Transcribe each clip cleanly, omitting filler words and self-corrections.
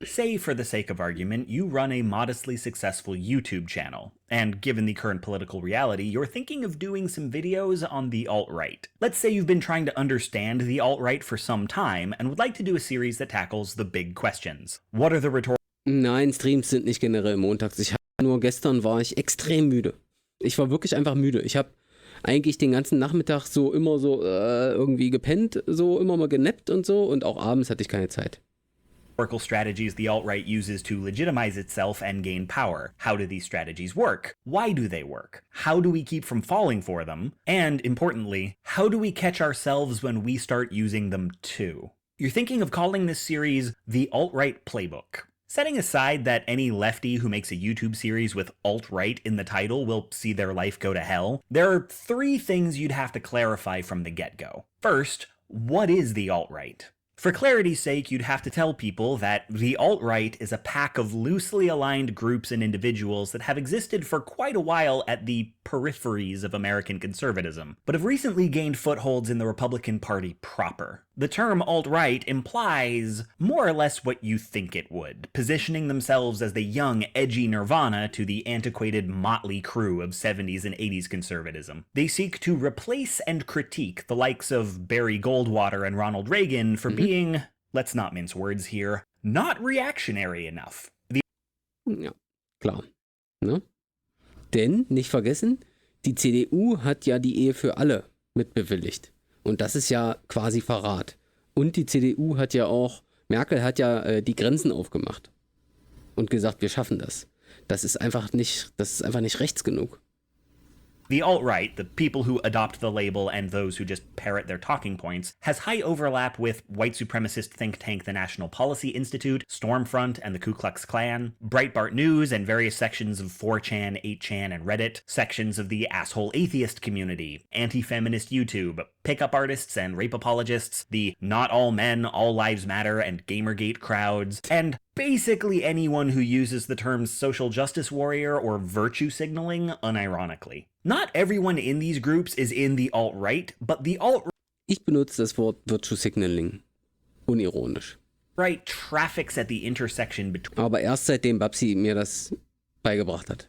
Say, for the sake of argument, you run a modestly successful YouTube channel, and given the current political reality, you're thinking of doing some videos on the alt-right. Let's say you've been trying to understand the alt-right for some time and would like to do a series that tackles the big questions. What are the rhetorical... Nein, Streams sind nicht generell montags. Nur gestern war ich extrem müde. Ich war wirklich einfach müde. Ich habe eigentlich den ganzen Nachmittag so immer so irgendwie gepennt, so immer mal genappt und so, und auch abends hatte ich keine Zeit. strategies the alt-right uses to legitimize itself and gain power. How do these strategies work? Why do they work? How do we keep from falling for them? And, importantly, how do we catch ourselves when we start using them too? You're thinking of calling this series the alt-right Playbook. Setting aside that any lefty who makes a YouTube series with alt-right in the title will see their life go to hell, there are 3 things you'd have to clarify from the get-go. First, what is the alt-right? For clarity's sake, you'd have to tell people that the alt-right is a pack of loosely aligned groups and individuals that have existed for quite a while at the peripheries of American conservatism, but have recently gained footholds in the Republican Party proper. The term alt-right implies more or less what you think it would, positioning themselves as the young, edgy nirvana to the antiquated motley crew of 70s and 80s conservatism. They seek to replace and critique the likes of Barry Goldwater and Ronald Reagan for being, let's not mince words here, not reactionary enough. Ja, klar. Ne? Denn, nicht vergessen, die CDU hat ja die Ehe für alle mitbewilligt. Und das ist ja quasi Verrat. Und die CDU hat ja auch, Merkel hat ja die Grenzen aufgemacht und gesagt, wir schaffen das. Das ist einfach nicht rechts genug. The alt-right, the people who adopt the label and those who just parrot their talking points, has high overlap with white supremacist think tank the National Policy Institute, Stormfront and the Ku Klux Klan, Breitbart News and various sections of 4chan, 8chan, and Reddit, sections of the asshole atheist community, anti-feminist YouTube, pickup artists and rape apologists, the not all men, all lives matter and Gamergate crowds, and basically anyone who uses the terms social justice warrior or virtue signaling unironically. Not everyone in these groups is in the alt-right, but the alt-right... Ich benutze das Wort Virtue Signaling. Unironisch. Right traffics at the intersection between... Aber erst seitdem Babsi mir das beigebracht hat.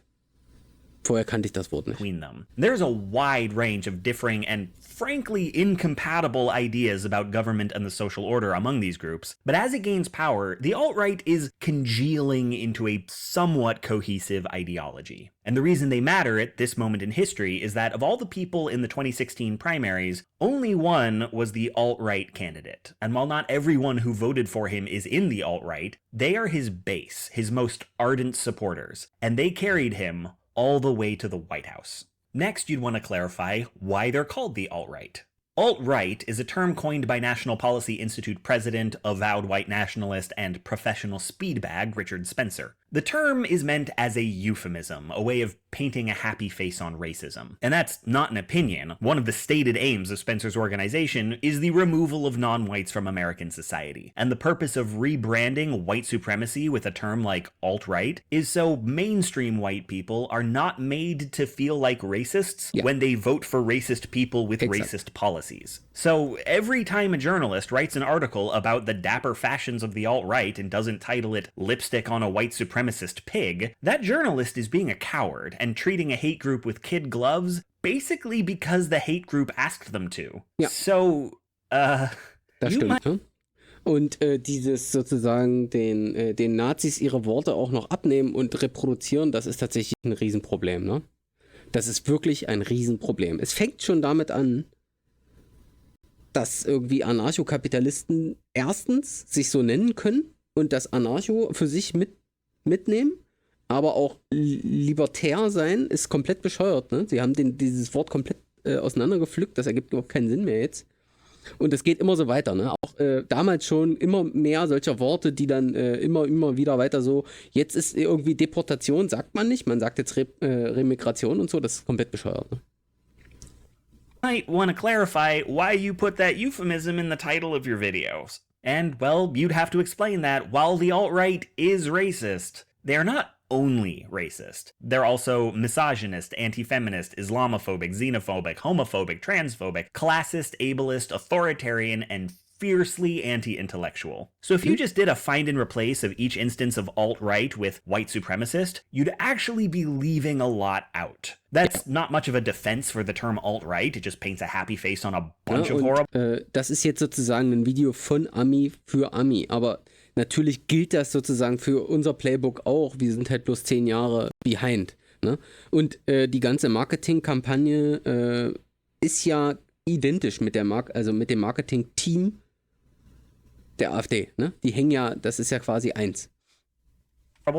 Vorher kannte ich das Wort nicht. Them. There's a wide range of differing and frankly incompatible ideas about government and the social order among these groups, but as it gains power, the alt-right is congealing into a somewhat cohesive ideology. And the reason they matter at this moment in history is that of all the people in the 2016 primaries, only one was the alt-right candidate. And while not everyone who voted for him is in the alt-right, they are his base, his most ardent supporters, and they carried him all the way to the White House. Next, you'd want to clarify why they're called the alt-right. Alt-right is a term coined by National Policy Institute president, avowed white nationalist, and professional speedbag Richard Spencer. The term is meant as a euphemism, a way of painting a happy face on racism. And that's not an opinion. One of the stated aims of Spencer's organization is the removal of non-whites from American society. And the purpose of rebranding white supremacy with a term like alt-right is so mainstream white people are not made to feel like racists when they vote for racist people with racist policies. So every time a journalist writes an article about the dapper fashions of the alt-right and doesn't title it Lipstick on a White Supremacist Pig, that journalist is being a coward and treating a hate group with kid gloves basically because the hate group asked them to. Ja. So, Das stimmt, ne? Und dieses sozusagen den Nazis ihre Worte auch noch abnehmen und reproduzieren, das ist tatsächlich ein Riesenproblem, ne? Das ist wirklich ein Riesenproblem. Es fängt schon damit an, dass irgendwie Anarchokapitalisten erstens sich so nennen können und das Anarcho für sich mitnehmen, aber auch libertär sein ist komplett bescheuert. Ne? Sie haben dieses Wort komplett auseinandergepflückt, das ergibt überhaupt keinen Sinn mehr jetzt. Und es geht immer so weiter. Ne? Auch damals schon immer mehr solcher Worte, die dann immer wieder weiter so, jetzt ist irgendwie Deportation, sagt man nicht, man sagt jetzt Remigration und so, das ist komplett bescheuert. Ne? Might want to clarify why you put that euphemism in the title of your videos. And, well, you'd have to explain that while the alt-right is racist, they're not only racist. They're also misogynist, anti-feminist, Islamophobic, xenophobic, homophobic, transphobic, classist, ableist, authoritarian, and fiercely anti-intellectual. So if you just did a find and replace of each instance of alt-right with white supremacist, you'd actually be leaving a lot out. That's not much of a defense for the term alt-right, it just paints a happy face on a bunch of horrible... Das ist jetzt sozusagen ein Video von Ami für Ami, aber natürlich gilt das sozusagen für unser Playbook auch. Wir sind halt bloß 10 Jahre behind. Ne? Und die ganze Marketingkampagne ist ja identisch mit der mit dem Marketing-Team der AfD. Ne? Die hängen ja, das ist ja quasi eins.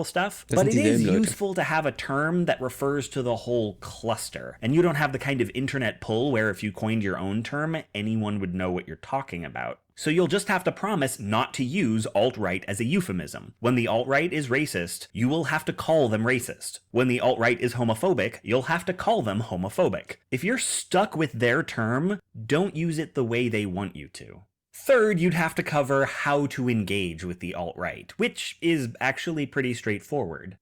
Stuff, but it is useful to have a term that refers to the whole cluster. And you don't have the kind of internet pull where if you coined your own term, anyone would know what you're talking about. So you'll just have to promise not to use alt-right as a euphemism. When the alt-right is racist, you will have to call them racist. When the alt-right is homophobic, you'll have to call them homophobic. If you're stuck with their term, don't use it the way they want you to. Third, you'd have to cover how to engage with the alt-right, which is actually pretty straightforward.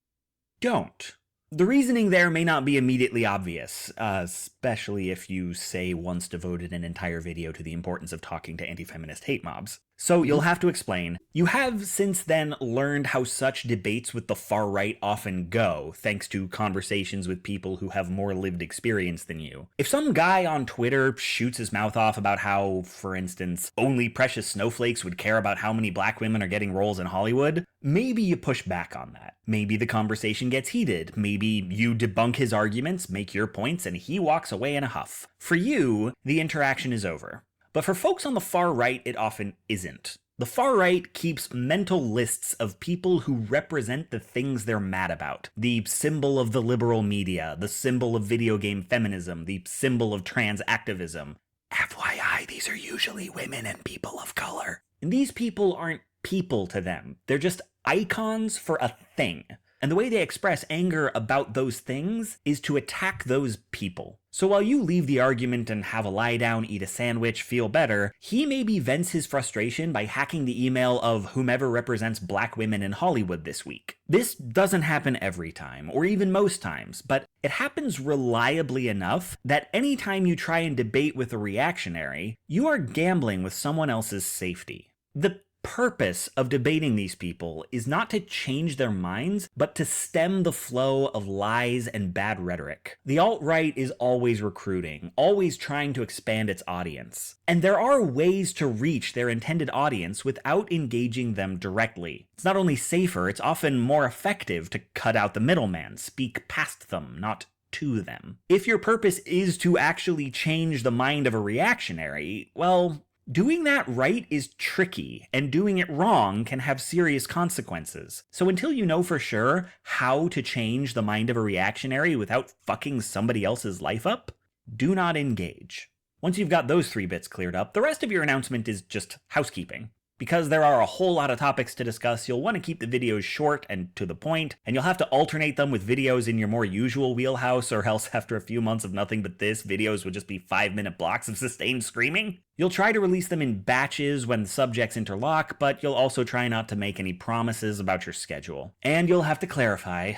Don't. The reasoning there may not be immediately obvious, especially if you, say, once devoted an entire video to the importance of talking to anti-feminist hate mobs. So you'll have to explain. You have since then learned how such debates with the far right often go, thanks to conversations with people who have more lived experience than you. If some guy on Twitter shoots his mouth off about how, for instance, only precious snowflakes would care about how many black women are getting roles in Hollywood, maybe you push back on that. Maybe the conversation gets heated. Maybe you debunk his arguments, make your points, and he walks away in a huff. For you, the interaction is over. But for folks on the far right, it often isn't. The far right keeps mental lists of people who represent the things they're mad about. The symbol of the liberal media, the symbol of video game feminism, the symbol of trans activism. FYI, these are usually women and people of color. And these people aren't people to them. They're just icons for a thing. And the way they express anger about those things is to attack those people. So while you leave the argument and have a lie down, eat a sandwich, feel better, he maybe vents his frustration by hacking the email of whomever represents black women in Hollywood this week. This doesn't happen every time, or even most times, but it happens reliably enough that anytime you try and debate with a reactionary, you are gambling with someone else's safety. The purpose of debating these people is not to change their minds, but to stem the flow of lies and bad rhetoric. The alt-right is always recruiting, always trying to expand its audience. And there are ways to reach their intended audience without engaging them directly. It's not only safer, it's often more effective to cut out the middleman, speak past them, not to them. If your purpose is to actually change the mind of a reactionary, well, doing that right is tricky, and doing it wrong can have serious consequences. So until you know for sure how to change the mind of a reactionary without fucking somebody else's life up, do not engage. Once you've got those 3 bits cleared up, the rest of your announcement is just housekeeping. Because there are a whole lot of topics to discuss, you'll want to keep the videos short and to the point, and you'll have to alternate them with videos in your more usual wheelhouse, or else after a few months of nothing but this, videos would just be 5-minute blocks of sustained screaming. You'll try to release them in batches when the subjects interlock, but you'll also try not to make any promises about your schedule. And you'll have to clarify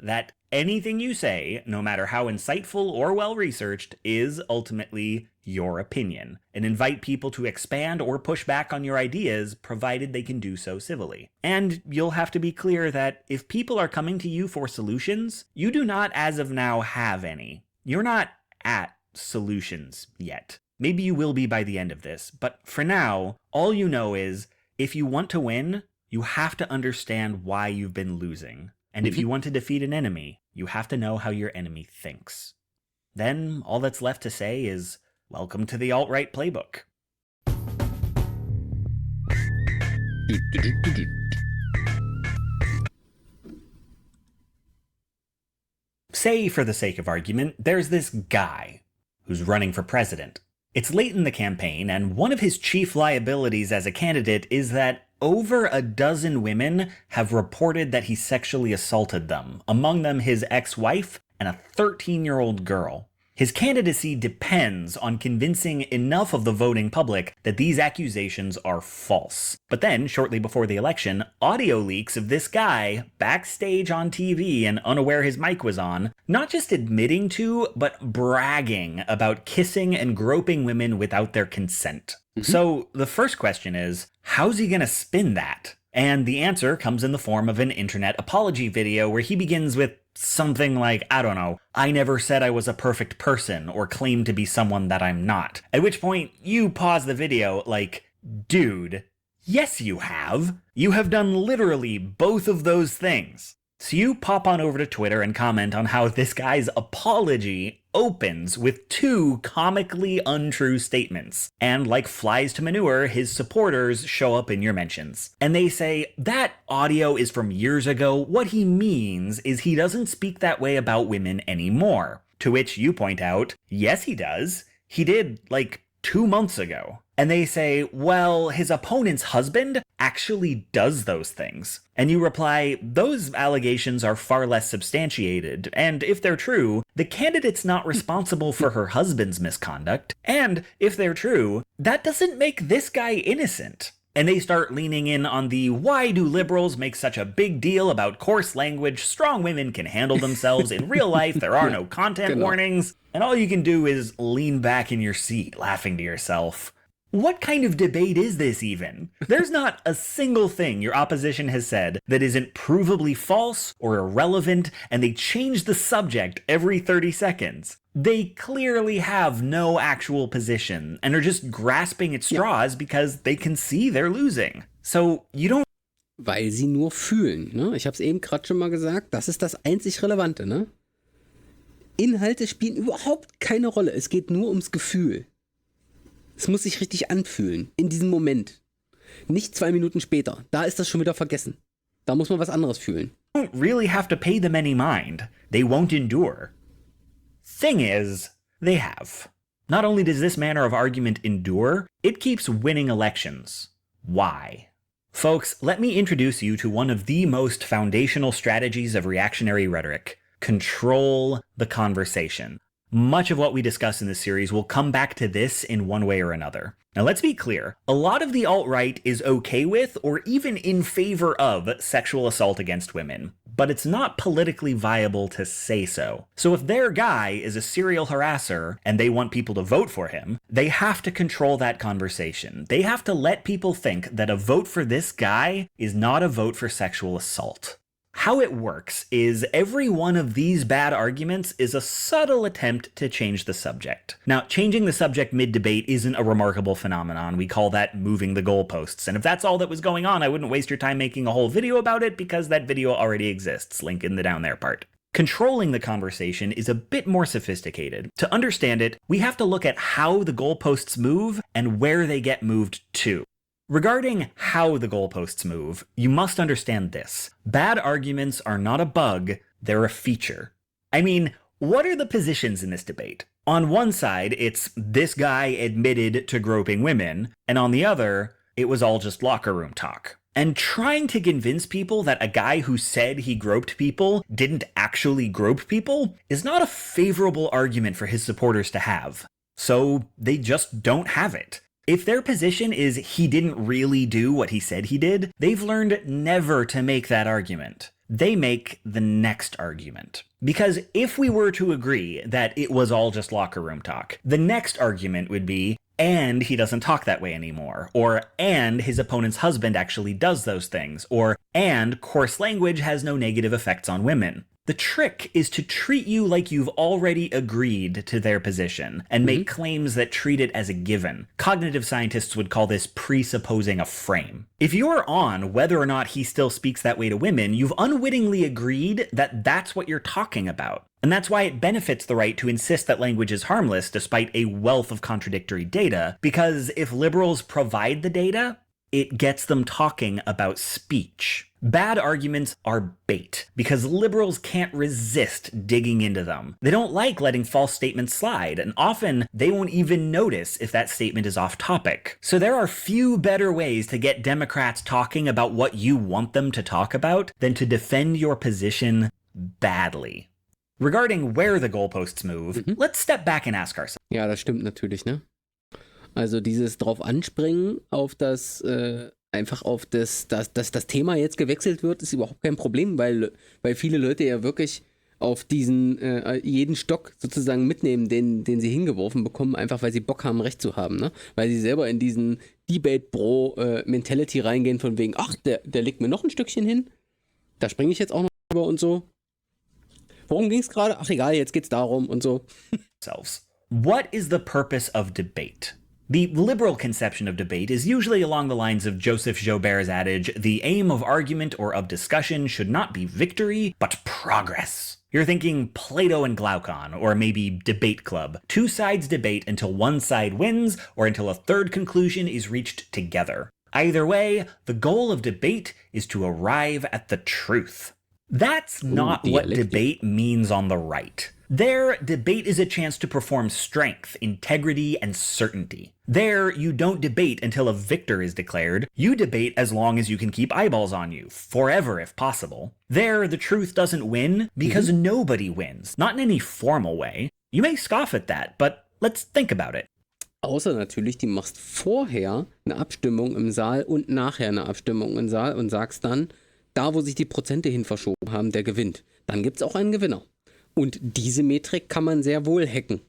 that anything you say, no matter how insightful or well-researched, is ultimately your opinion, and invite people to expand or push back on your ideas, provided they can do so civilly. And you'll have to be clear that if people are coming to you for solutions, you do not as of now have any. You're not at solutions yet. Maybe you will be by the end of this, but for now, all you know is, if you want to win, you have to understand why you've been losing. And if you want to defeat an enemy, you have to know how your enemy thinks. Then, all that's left to say is, welcome to the alt-right playbook. Say, for the sake of argument, there's this guy who's running for president. It's late in the campaign, and one of his chief liabilities as a candidate is that over a dozen women have reported that he sexually assaulted them, among them his ex-wife and a 13-year-old girl. His candidacy depends on convincing enough of the voting public that these accusations are false. But then, shortly before the election, audio leaks of this guy, backstage on TV and unaware his mic was on, not just admitting to, but bragging about kissing and groping women without their consent. So the first question is, how's he gonna spin that? And the answer comes in the form of an internet apology video where he begins with something like, I don't know, I never said I was a perfect person or claimed to be someone that I'm not. At which point you pause the video like, dude, yes you have. You have done literally both of those things. So you pop on over to Twitter and comment on how this guy's apology opens with two comically untrue statements. And like flies to manure, his supporters show up in your mentions. And they say, that audio is from years ago. What he means is he doesn't speak that way about women anymore. To which you point out, yes he does. He did, like, 2 months ago. And they say, well, his opponent's husband actually does those things. And you reply, those allegations are far less substantiated, and if they're true, the candidate's not responsible for her husband's misconduct, and if they're true, that doesn't make this guy innocent. And they start leaning in on the why do liberals make such a big deal about coarse language, strong women can handle themselves, in real life there are no content warnings, and all you can do is lean back in your seat laughing to yourself. What kind of debate is this even? There's not a single thing your opposition has said that isn't provably false or irrelevant, and they change the subject every 30 seconds. They clearly have no actual position and are just grasping at straws because they can see they're losing. So you don't. Weil sie nur fühlen, ne? Ich hab's eben gerade schon mal gesagt, das ist das einzig Relevante, ne? Inhalte spielen überhaupt keine Rolle, es geht nur ums Gefühl. Es muss sich richtig anfühlen, in diesem Moment. Nicht 2 Minuten später, da ist das schon wieder vergessen. Da muss man was anderes fühlen. Don't really have to pay them any mind. They won't endure. Thing is, they have. Not only does this manner of argument endure, it keeps winning elections. Why? Folks, let me introduce you to one of the most foundational strategies of reactionary rhetoric. Control the conversation. Much of what we discuss in this series will come back to this in one way or another. Now let's be clear, a lot of the alt-right is okay with or even in favor of sexual assault against women, but it's not politically viable to say so. So if their guy is a serial harasser and they want people to vote for him, they have to control that conversation. They have to let people think that a vote for this guy is not a vote for sexual assault. How it works is every one of these bad arguments is a subtle attempt to change the subject. Now, changing the subject mid-debate isn't a remarkable phenomenon. We call that moving the goalposts. And if that's all that was going on, I wouldn't waste your time making a whole video about it because that video already exists. Link in the down there part. Controlling the conversation is a bit more sophisticated. To understand it, we have to look at how the goalposts move and where they get moved to. Regarding how the goalposts move, you must understand this. Bad arguments are not a bug, they're a feature. I mean, what are the positions in this debate? On one side, it's this guy admitted to groping women, and on the other, it was all just locker room talk. And trying to convince people that a guy who said he groped people didn't actually grope people is not a favorable argument for his supporters to have. So they just don't have it. If their position is he didn't really do what he said he did, they've learned never to make that argument. They make the next argument. Because if we were to agree that it was all just locker room talk, the next argument would be, and he doesn't talk that way anymore, or and his opponent's husband actually does those things, or and coarse language has no negative effects on women. The trick is to treat you like you've already agreed to their position and make claims that treat it as a given. Cognitive scientists would call this presupposing a frame. If you're on whether or not he still speaks that way to women, you've unwittingly agreed that that's what you're talking about. And that's why it benefits the right to insist that language is harmless despite a wealth of contradictory data, because if liberals provide the data, it gets them talking about speech. Bad arguments are bait, because liberals can't resist digging into them. They don't like letting false statements slide, and often they won't even notice if that statement is off topic. So there are few better ways to get Democrats talking about what you want them to talk about than to defend your position badly. Regarding where the goalposts move, let's step back and ask ourselves. Ja, das stimmt natürlich, ne? Also dieses drauf anspringen auf das, einfach auf dass das Thema jetzt gewechselt wird, ist überhaupt kein Problem, weil viele Leute ja wirklich auf diesen jeden Stock sozusagen mitnehmen, den sie hingeworfen bekommen, einfach weil sie Bock haben, Recht zu haben, ne? Weil sie selber in diesen Debate-Bro-Mentality reingehen von wegen, ach, der legt mir noch ein Stückchen hin, da springe ich jetzt auch noch drüber und so. Worum ging es gerade? Ach egal, jetzt geht's darum und so. What is the purpose of debate? The liberal conception of debate is usually along the lines of Joseph Jobert's adage, the aim of argument or of discussion should not be victory, but progress. You're thinking Plato and Glaucon, or maybe Debate Club. Two sides debate until one side wins, or until a third conclusion is reached together. Either way, the goal of debate is to arrive at the truth. That's not what debate means on the right. There, debate is a chance to perform strength, integrity, and certainty. There, you don't debate until a victor is declared. You debate as long as you can keep eyeballs on you, forever if possible. There, the truth doesn't win because nobody wins, not in any formal way. You may scoff at that, but let's think about it. Außer natürlich, du machst vorher eine Abstimmung im Saal und nachher eine Abstimmung im Saal und sagst dann, da wo sich die Prozente hin verschoben haben, der gewinnt. Dann gibt's auch einen Gewinner. Und diese Metrik kann man sehr wohl hacken.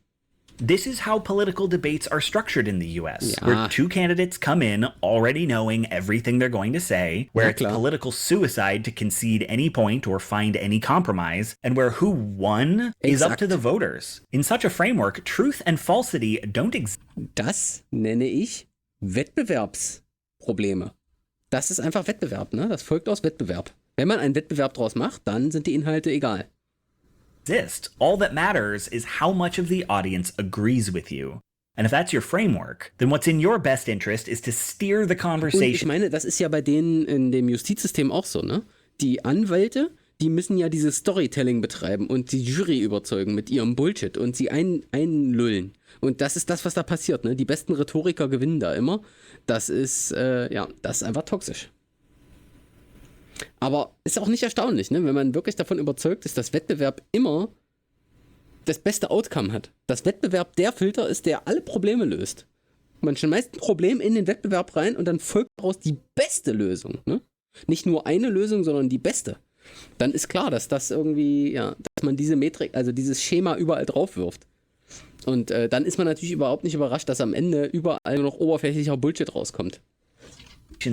This is how political debates are structured in the US, where two candidates come in already knowing everything they're going to say, where it's political suicide to concede any point or find any compromise, and where who won is up to the voters. In such a framework, truth and falsity don't exist. Das nenne ich Wettbewerbsprobleme. Das ist einfach Wettbewerb, ne? Das folgt aus Wettbewerb. Wenn man einen Wettbewerb draus macht, dann sind die Inhalte egal. All that matters is how much of the audience agrees with you. And if that's your framework, then what's in your best interest is to steer the conversation. Und ich meine, das ist ja bei denen in dem Justizsystem auch so, ne? Die Anwälte, die müssen ja dieses Storytelling betreiben und die Jury überzeugen mit ihrem Bullshit und sie einlullen. Und das ist das, was da passiert, ne? Die besten Rhetoriker gewinnen da immer. Das ist, das ist einfach toxisch. Aber ist auch nicht erstaunlich, ne? Wenn man wirklich davon überzeugt ist, dass Wettbewerb immer das beste Outcome hat. Dass Wettbewerb der Filter ist, der alle Probleme löst. Man schmeißt ein Problem in den Wettbewerb rein und dann folgt daraus die beste Lösung, ne? Nicht nur eine Lösung, sondern die beste. Dann ist klar, dass das irgendwie, dass man diese Metrik, also dieses Schema überall drauf wirft. Und dann ist man natürlich überhaupt nicht überrascht, dass am Ende überall nur noch oberflächlicher Bullshit rauskommt.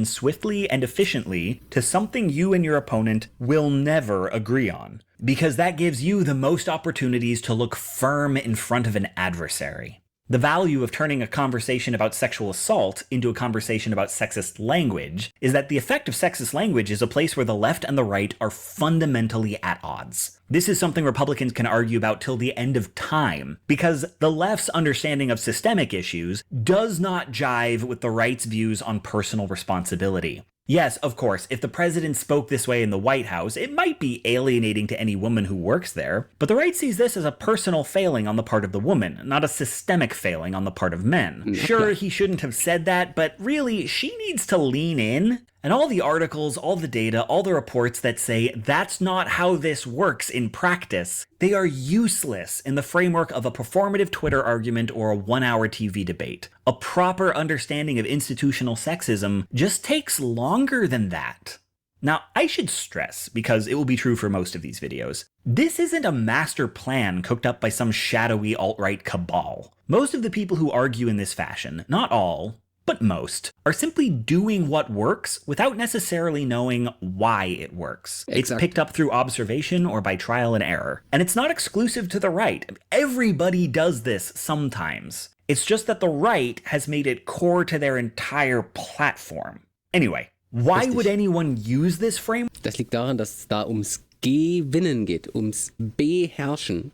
Swiftly and efficiently to something you and your opponent will never agree on, because that gives you the most opportunities to look firm in front of an adversary. The value of turning a conversation about sexual assault into a conversation about sexist language is that the effect of sexist language is a place where the left and the right are fundamentally at odds. This is something Republicans can argue about till the end of time, because the left's understanding of systemic issues does not jive with the right's views on personal responsibility. Yes, of course, if the president spoke this way in the White House, it might be alienating to any woman who works there, but the right sees this as a personal failing on the part of the woman, not a systemic failing on the part of men. Sure, he shouldn't have said that, but really, she needs to lean in. And all the articles, all the data, all the reports that say that's not how this works in practice, they are useless in the framework of a performative Twitter argument or a 1-hour TV debate. A proper understanding of institutional sexism just takes longer than that. Now, I should stress, because it will be true for most of these videos, this isn't a master plan cooked up by some shadowy alt-right cabal. Most of the people who argue in this fashion, not all, but most, are simply doing what works without necessarily knowing why it works. It's picked up through observation or by trial and error. And it's not exclusive to the right. Everybody does this sometimes. It's just that the right has made it core to their entire platform. Anyway, why would anyone use this framework? Das liegt daran, dass es da ums Gewinnen geht, ums Beherrschen,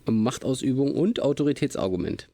um Machtausübung und Autoritätsargument.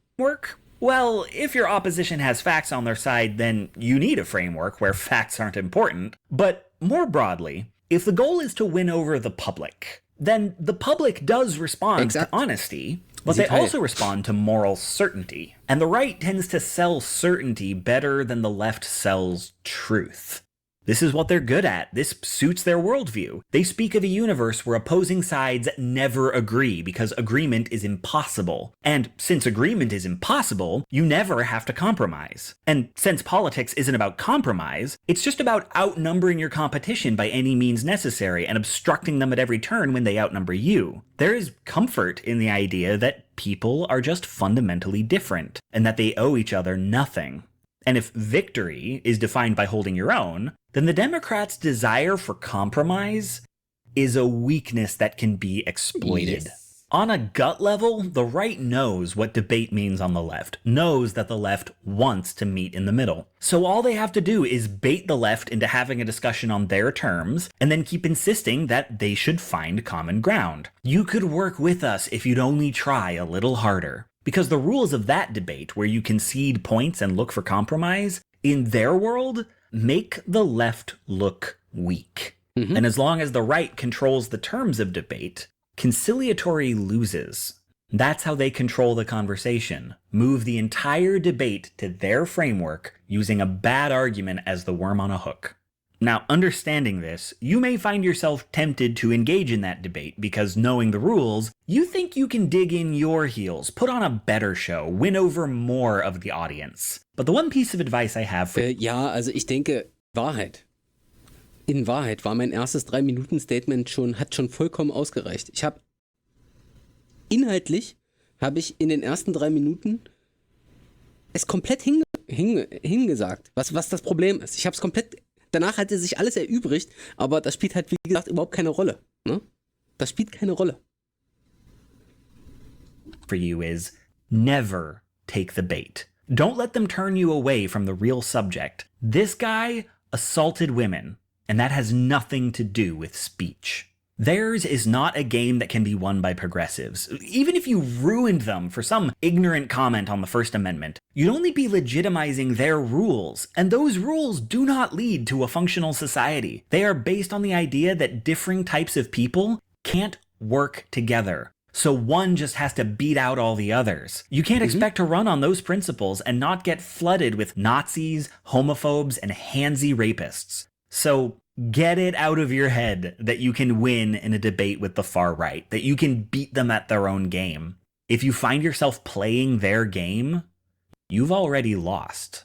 Well, if your opposition has facts on their side, then you need a framework where facts aren't important. But more broadly, if the goal is to win over the public, then the public does respond to honesty, but they also respond to moral certainty. And the right tends to sell certainty better than the left sells truth. This is what they're good at. This suits their worldview. They speak of a universe where opposing sides never agree because agreement is impossible. And since agreement is impossible, you never have to compromise. And since politics isn't about compromise, it's just about outnumbering your competition by any means necessary and obstructing them at every turn when they outnumber you. There is comfort in the idea that people are just fundamentally different and that they owe each other nothing. And if victory is defined by holding your own, then the Democrats' desire for compromise is a weakness that can be exploited. Yes. On a gut level, the right knows what debate means on the left, knows that the left wants to meet in the middle. So all they have to do is bait the left into having a discussion on their terms, and then keep insisting that they should find common ground. You could work with us if you'd only try a little harder. Because the rules of that debate, where you concede points and look for compromise, in their world, make the left look weak. Mm-hmm. And as long as the right controls the terms of debate, conciliatory loses. That's how they control the conversation, move the entire debate to their framework using a bad argument as the worm on a hook. Now, understanding this, you may find yourself tempted to engage in that debate because, knowing the rules, you think you can dig in your heels, put on a better show, win over more of the audience. But the one piece of advice I have for Ja, also ich denke, Wahrheit. In Wahrheit war mein erstes 3-Minuten-Statement hat schon vollkommen ausgereicht. Inhaltlich habe ich in den ersten 3 Minuten es komplett hingesagt, was das Problem ist. Ich habe es komplett. Danach hatte sich alles erübrigt, aber das spielt halt, wie gesagt, überhaupt keine Rolle. Ne? Das spielt keine Rolle. For you is never take the bait. Don't let them turn you away from the real subject. This guy assaulted women, and that has nothing to do with speech. Theirs is not a game that can be won by progressives. Even if you ruined them for some ignorant comment on the First Amendment, you'd only be legitimizing their rules, and those rules do not lead to a functional society. They are based on the idea that differing types of people can't work together. So one just has to beat out all the others. You can't expect to run on those principles and not get flooded with Nazis, homophobes, and handsy rapists. So get it out of your head that you can win in a debate with the far right, that you can beat them at their own game. If you find yourself playing their game, you've already lost.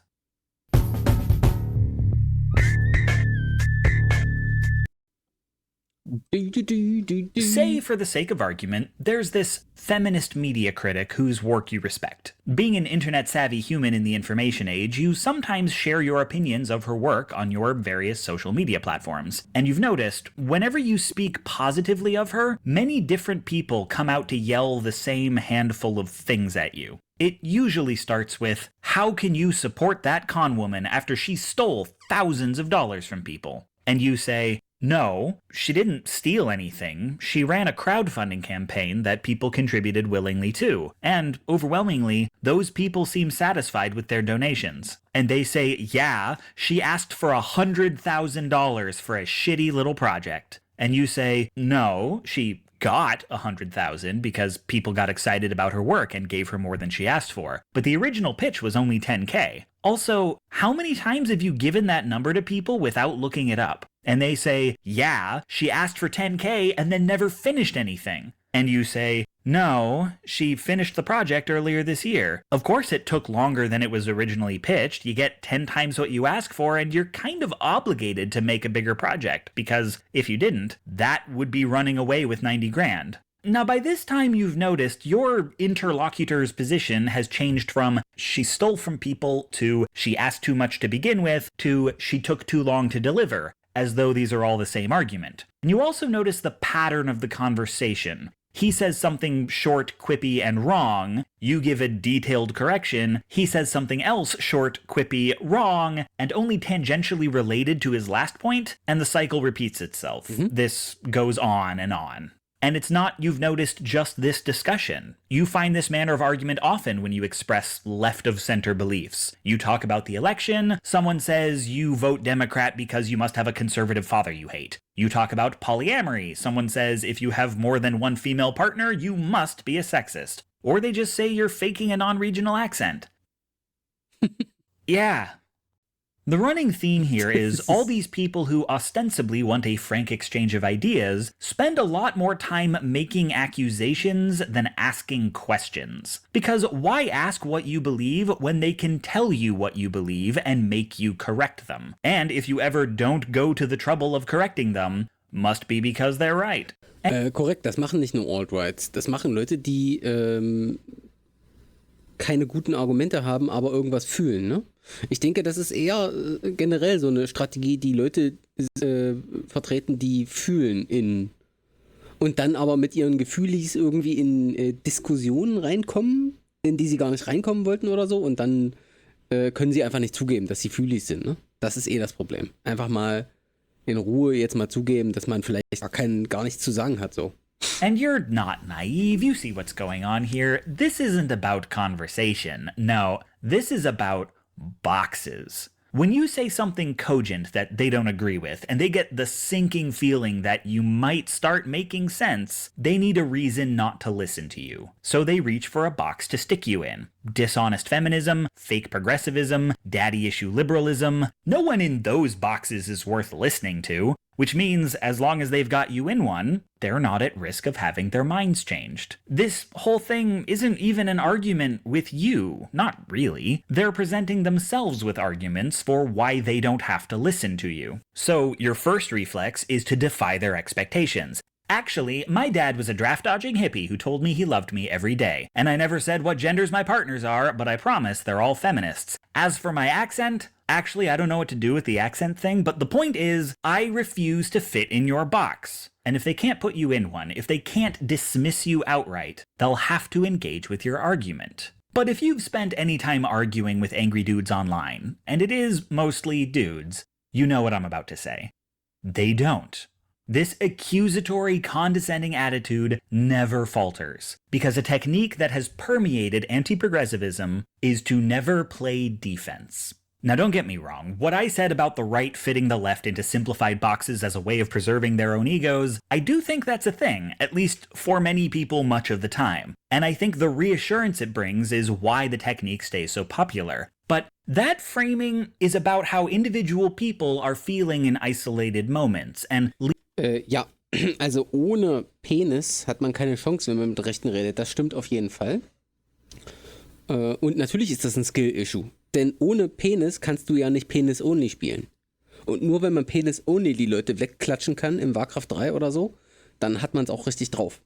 Say, for the sake of argument, there's this feminist media critic whose work you respect. Being an internet-savvy human in the information age, you sometimes share your opinions of her work on your various social media platforms. And you've noticed, whenever you speak positively of her, many different people come out to yell the same handful of things at you. It usually starts with, how can you support that con woman after she stole thousands of dollars from people? And you say, no, she didn't steal anything. She ran a crowdfunding campaign that people contributed willingly to. And overwhelmingly, those people seem satisfied with their donations. And they say, yeah, she asked for $100,000 for a shitty little project. And you say, no, she got $100,000 because people got excited about her work and gave her more than she asked for. But the original pitch was only $10K. Also, how many times have you given that number to people without looking it up? And they say, yeah, she asked for $10K and then never finished anything. And you say, no, she finished the project earlier this year. Of course it took longer than it was originally pitched. You get 10 times what you ask for, and you're kind of obligated to make a bigger project, because if you didn't, that would be running away with 90 grand. Now, by this time, you've noticed your interlocutor's position has changed from she stole from people to she asked too much to begin with to she took too long to deliver, as though these are all the same argument. And you also notice the pattern of the conversation. He says something short, quippy, and wrong. You give a detailed correction. He says something else short, quippy, wrong, and only tangentially related to his last point, and the cycle repeats itself. This goes on and on. And it's not, you've noticed, just this discussion. You find this manner of argument often when you express left-of-center beliefs. You talk about the election, someone says you vote Democrat because you must have a conservative father you hate. You talk about polyamory, someone says if you have more than one female partner, you must be a sexist. Or they just say you're faking a non-regional accent. Yeah. The running theme here is all these people who ostensibly want a frank exchange of ideas spend a lot more time making accusations than asking questions. Because why ask what you believe when they can tell you what you believe and make you correct them? And if you ever don't go to the trouble of correcting them, must be because they're right. Korrekt, das machen nicht nur Alt-Rights. Das machen Leute, die keine guten Argumente haben, aber irgendwas fühlen, ne? Ich denke, das ist eher generell so eine Strategie, die Leute vertreten, die fühlen und dann aber mit ihren Gefühlis irgendwie in Diskussionen reinkommen, in die sie gar nicht reinkommen wollten oder so, und dann können sie einfach nicht zugeben, dass sie fühlig sind, ne? Das ist das Problem. Einfach mal in Ruhe jetzt mal zugeben, dass man vielleicht gar nichts zu sagen hat, so. And you're not naive, you see what's going on here. This isn't about conversation. No, this is about boxes. When you say something cogent that they don't agree with, and they get the sinking feeling that you might start making sense, they need a reason not to listen to you. So they reach for a box to stick you in. Dishonest feminism, fake progressivism, daddy issue liberalism. No one in those boxes is worth listening to. Which means, as long as they've got you in one, they're not at risk of having their minds changed. This whole thing isn't even an argument with you. Not really. They're presenting themselves with arguments for why they don't have to listen to you. So your first reflex is to defy their expectations. Actually, my dad was a draft-dodging hippie who told me he loved me every day. And I never said what genders my partners are, but I promise they're all feminists. As for my accent, actually, I don't know what to do with the accent thing, but the point is, I refuse to fit in your box. And if they can't put you in one, if they can't dismiss you outright, they'll have to engage with your argument. But if you've spent any time arguing with angry dudes online, and it is mostly dudes, you know what I'm about to say. They don't. This accusatory, condescending attitude never falters, because a technique that has permeated anti-progressivism is to never play defense. Now don't get me wrong, what I said about the right fitting the left into simplified boxes as a way of preserving their own egos, I do think that's a thing, at least for many people much of the time. And I think the reassurance it brings is why the technique stays so popular. But that framing is about how individual people are feeling in isolated moments, and ja, also ohne Penis hat man keine Chance, wenn man mit Rechten redet. Das stimmt auf jeden Fall. Und natürlich ist das ein Skill-Issue. Denn ohne Penis kannst du ja nicht Penis-Only spielen. Und nur wenn man Penis-Only die Leute wegklatschen kann im Warcraft 3 oder so, dann hat man es auch richtig drauf.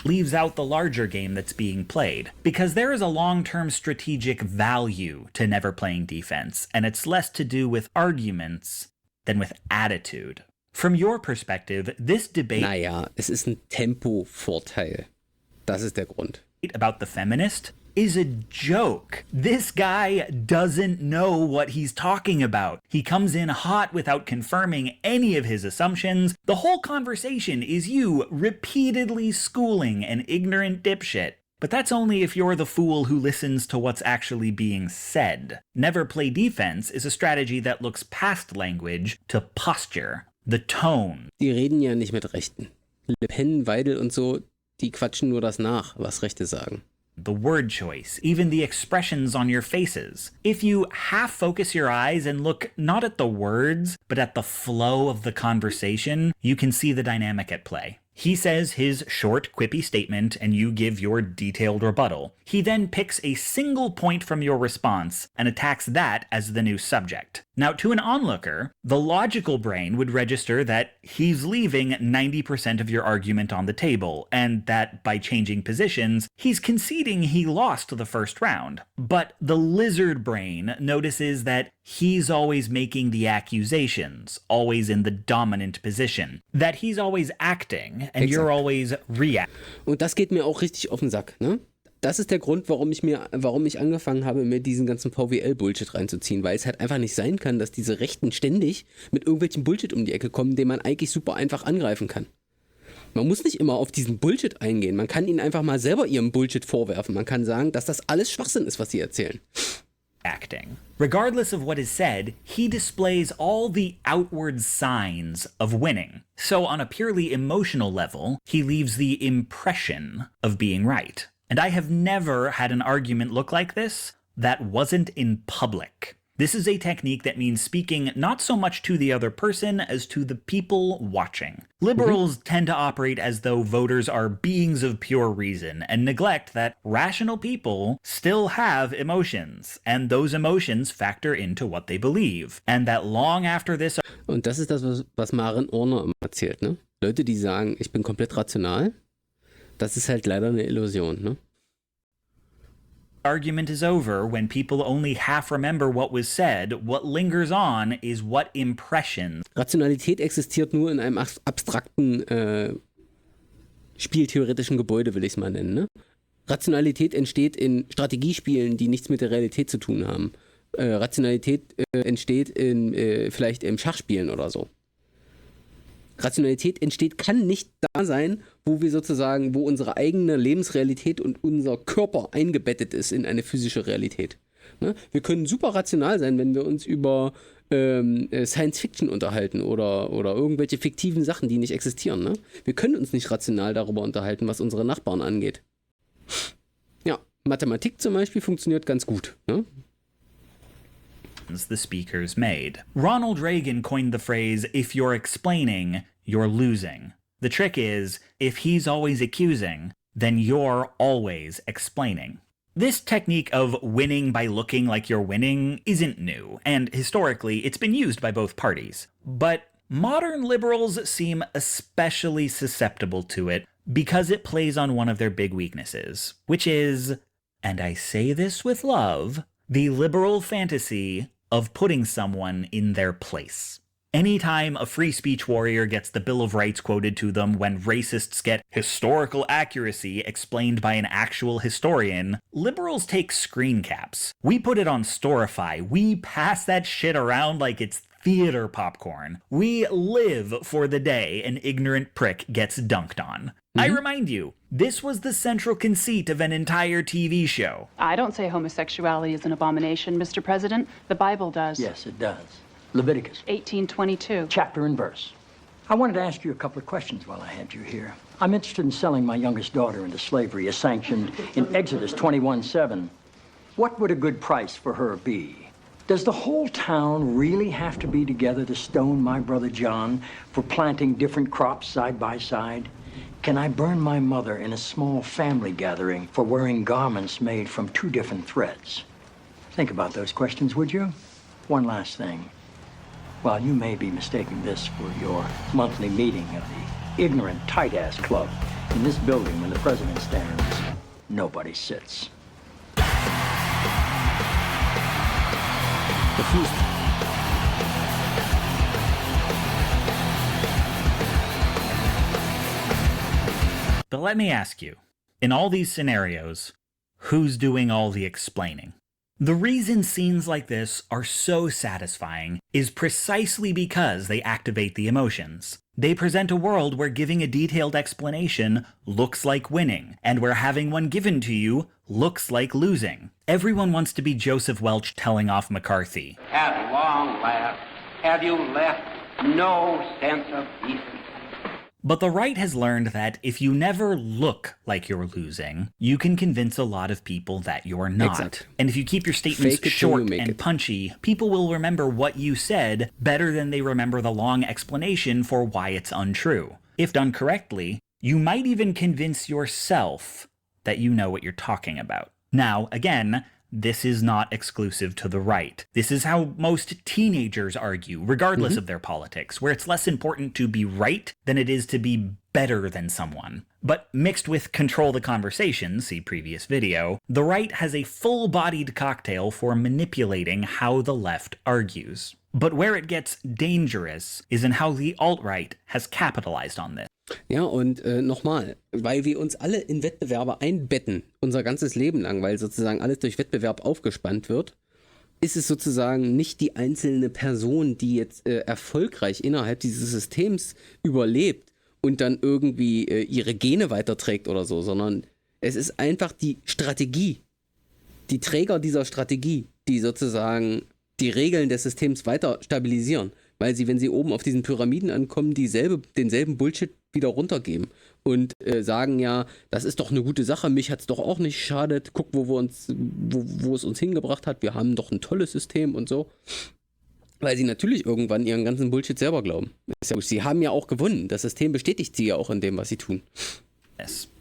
Leaves out the larger game that's being played, because there is a long-term strategic value to never playing defense, and it's less to do with arguments than with attitude. From your perspective, this debate Naja, es ist ein Tempo-Vorteil. Das ist der Grund. About the feminist is a joke. This guy doesn't know what he's talking about. He comes in hot without confirming any of his assumptions. The whole conversation is you repeatedly schooling an ignorant dipshit. But that's only if you're the fool who listens to what's actually being said. Never play defense is a strategy that looks past language to posture. The tone. Die reden ja nicht mit Rechten. Le Pen, Weidel und so, die quatschen nur das nach, was Rechte sagen. The word choice, even the expressions on your faces. If you half focus your eyes and look not at the words, but at the flow of the conversation, you can see the dynamic at play. He says his short, quippy statement, and you give your detailed rebuttal. He then picks a single point from your response and attacks that as the new subject. Now, to an onlooker, the logical brain would register that he's leaving 90% of your argument on the table, and that by changing positions, he's conceding he lost the first round. But the lizard brain notices that he's always making the accusations, always in the dominant position, that he's always acting, and you're always reacting. Und das geht mir auch richtig auf den Sack, ne? Das ist der Grund, warum ich angefangen habe, mir diesen ganzen VWL-Bullshit reinzuziehen, weil es halt einfach nicht sein kann, dass diese Rechten ständig mit irgendwelchen Bullshit um die Ecke kommen, den man eigentlich super einfach angreifen kann. Man muss nicht immer auf diesen Bullshit eingehen, man kann ihnen einfach mal selber ihrem Bullshit vorwerfen, man kann sagen, dass das alles Schwachsinn ist, was sie erzählen. Acting. Regardless of what is said, he displays all the outward signs of winning. So on a purely emotional level, he leaves the impression of being right. And I have never had an argument look like this that wasn't in public. This is a technique that means speaking not so much to the other person as to the people watching. Liberals tend to operate as though voters are beings of pure reason and neglect that rational people still have emotions, and those emotions factor into what they believe. And that long after this... Und das ist das, was Maren Orner immer erzählt, ne? Leute, die sagen, ich bin komplett rational, das ist halt leider eine Illusion, ne? Argument is over when people only half remember what was said. What lingers on is what impressions. Rationalität existiert nur in einem abstrakten, spieltheoretischen Gebäude, will ich es mal nennen. Ne? Rationalität entsteht in Strategiespielen, die nichts mit der Realität zu tun haben. Rationalität entsteht vielleicht im Schachspielen oder so. Rationalität kann nicht da sein, wo wir sozusagen, wo unsere eigene Lebensrealität und unser Körper eingebettet ist in eine physische Realität. Ne? Wir können super rational sein, wenn wir uns über Science Fiction unterhalten oder irgendwelche fiktiven Sachen, die nicht existieren. Ne? Wir können uns nicht rational darüber unterhalten, was unsere Nachbarn angeht. Ja, Mathematik zum Beispiel funktioniert ganz gut. Ne? The speakers made. Ronald Reagan coined the phrase, if you're explaining, you're losing. The trick is, if he's always accusing, then you're always explaining. This technique of winning by looking like you're winning isn't new, and historically it's been used by both parties. But modern liberals seem especially susceptible to it because it plays on one of their big weaknesses, which is, and I say this with love, the liberal fantasy of putting someone in their place. Anytime a free speech warrior gets the Bill of Rights quoted to them, when racists get historical accuracy explained by an actual historian, liberals take screen caps. We put it on Storify. We pass that shit around like it's theater popcorn. We live for the day an ignorant prick gets dunked on. I remind you, this was the central conceit of an entire TV show. I don't say homosexuality is an abomination, Mr. President. The Bible does. Yes, it does. Leviticus 18:22. chapter and verse. I wanted to ask you a couple of questions while I had you here. I'm interested in selling my youngest daughter into slavery as sanctioned in Exodus 21:7. What would a good price for her be? Does the whole town really have to be together to stone my brother John for planting different crops side by side? Can I burn my mother in a small family gathering for wearing garments made from two different threads? Think about those questions, would you? One last thing. While you may be mistaking this for your monthly meeting of the ignorant tight-ass club, in this building when the president stands, nobody sits. But let me ask you, in all these scenarios, who's doing all the explaining? The reason scenes like this are so satisfying is precisely because they activate the emotions. They present a world where giving a detailed explanation looks like winning, and where having one given to you looks like losing. Everyone wants to be Joseph Welch telling off McCarthy. At long last, have you left no sense of decency? But the right has learned that if you never look like you're losing, you can convince a lot of people that you're not. Exact. And if you keep your statements short and punchy, people will remember what you said better than they remember the long explanation for why it's untrue. If done correctly, you might even convince yourself that you know what you're talking about. Now, again, this is not exclusive to the right. This is how most teenagers argue, regardless of their politics, where it's less important to be right than it is to be better than someone. But mixed with control the conversation, see previous video, the right has a full-bodied cocktail for manipulating how the left argues. But where it gets dangerous is in how the alt-right has capitalized on this. Ja, und nochmal, weil wir uns alle in Wettbewerbe einbetten, unser ganzes Leben lang, weil sozusagen alles durch Wettbewerb aufgespannt wird, ist es sozusagen nicht die einzelne Person, die jetzt erfolgreich innerhalb dieses Systems überlebt und dann irgendwie ihre Gene weiterträgt oder so, sondern es ist einfach die Strategie, die Träger dieser Strategie, die sozusagen die Regeln des Systems weiter stabilisieren, weil sie, wenn sie oben auf diesen Pyramiden ankommen, denselben Bullshit wieder runtergeben und sagen ja, das ist doch eine gute Sache, mich hat es doch auch nicht geschadet, guck, wo es uns hingebracht hat, wir haben doch ein tolles System und so. Weil sie natürlich irgendwann ihren ganzen Bullshit selber glauben. Ist ja gut. Sie haben ja auch gewonnen. Das System bestätigt sie ja auch in dem, was sie tun.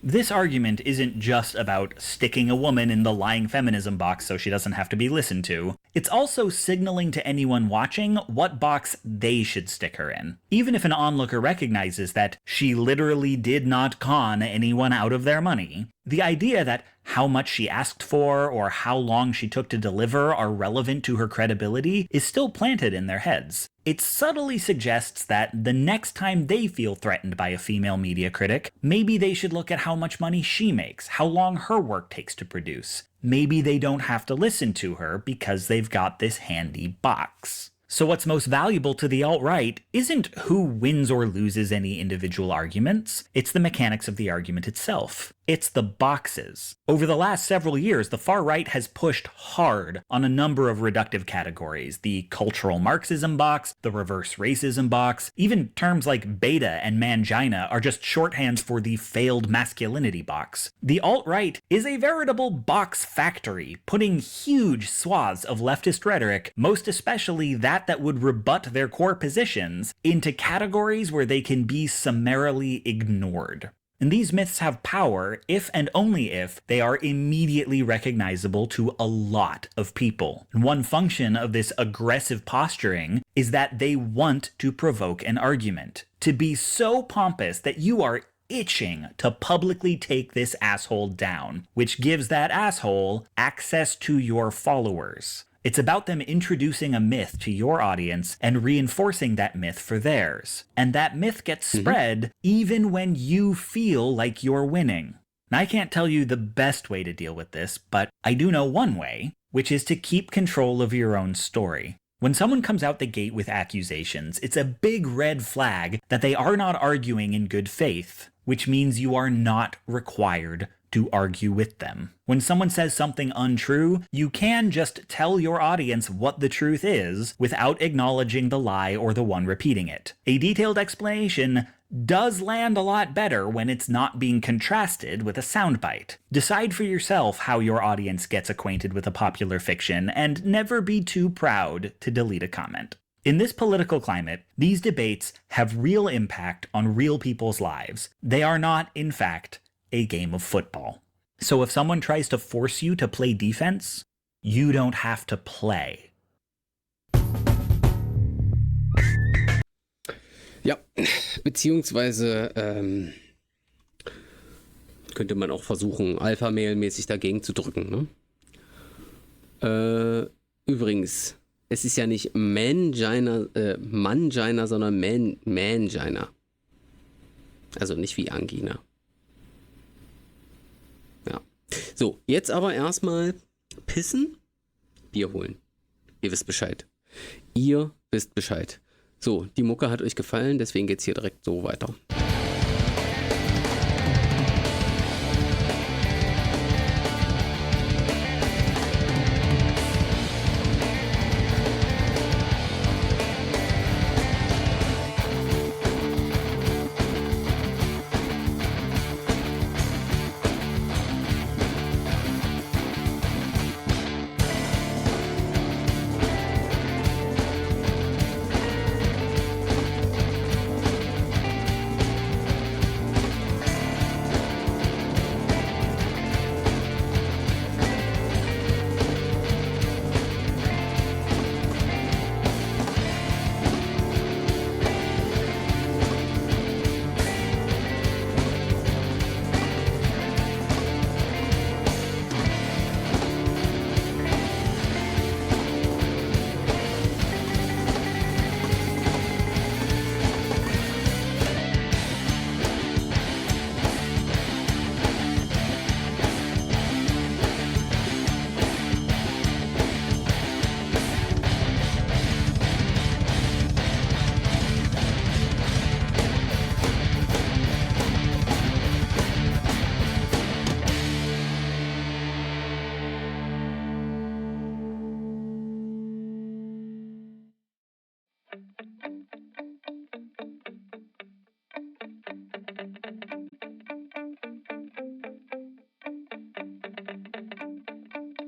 This argument isn't just about sticking a woman in the lying feminism box so she doesn't have to be listened to. It's also signaling to anyone watching what box they should stick her in. Even if an onlooker recognizes that she literally did not con anyone out of their money, the idea that how much she asked for or how long she took to deliver are relevant to her credibility is still planted in their heads. It subtly suggests that the next time they feel threatened by a female media critic, maybe they should look at how much money she makes, how long her work takes to produce. Maybe they don't have to listen to her because they've got this handy box. So what's most valuable to the alt-right isn't who wins or loses any individual arguments, it's the mechanics of the argument itself. It's the boxes. Over the last several years, the far right has pushed hard on a number of reductive categories. The cultural Marxism box, the reverse racism box, even terms like beta and mangina are just shorthands for the failed masculinity box. The alt-right is a veritable box factory, putting huge swaths of leftist rhetoric, most especially that would rebut their core positions, into categories where they can be summarily ignored. And these myths have power if and only if they are immediately recognizable to a lot of people. And one function of this aggressive posturing is that they want to provoke an argument, to be so pompous that you are itching to publicly take this asshole down, which gives that asshole access to your followers. It's about them introducing a myth to your audience and reinforcing that myth for theirs. And that myth gets spread even when you feel like you're winning. And I can't tell you the best way to deal with this, but I do know one way, which is to keep control of your own story. When someone comes out the gate with accusations, it's a big red flag that they are not arguing in good faith, which means you are not required to argue with them. When someone says something untrue, you can just tell your audience what the truth is without acknowledging the lie or the one repeating it. A detailed explanation does land a lot better when it's not being contrasted with a soundbite. Decide for yourself how your audience gets acquainted with a popular fiction, and never be too proud to delete a comment. In this political climate, these debates have real impact on real people's lives. They are not, in fact, a game of football. So if someone tries to force you to play defense, you don't have to play. Ja, beziehungsweise könnte man auch versuchen, Alpha-Mail-mäßig dagegen zu drücken. Ne? Übrigens, es ist ja nicht Mangina, sondern Mangina. Also nicht wie Angina. Ja. So, jetzt aber erstmal pissen, Bier holen. Ihr wisst Bescheid. Ihr wisst Bescheid. So, die Mucke hat euch gefallen, deswegen geht's hier direkt so weiter.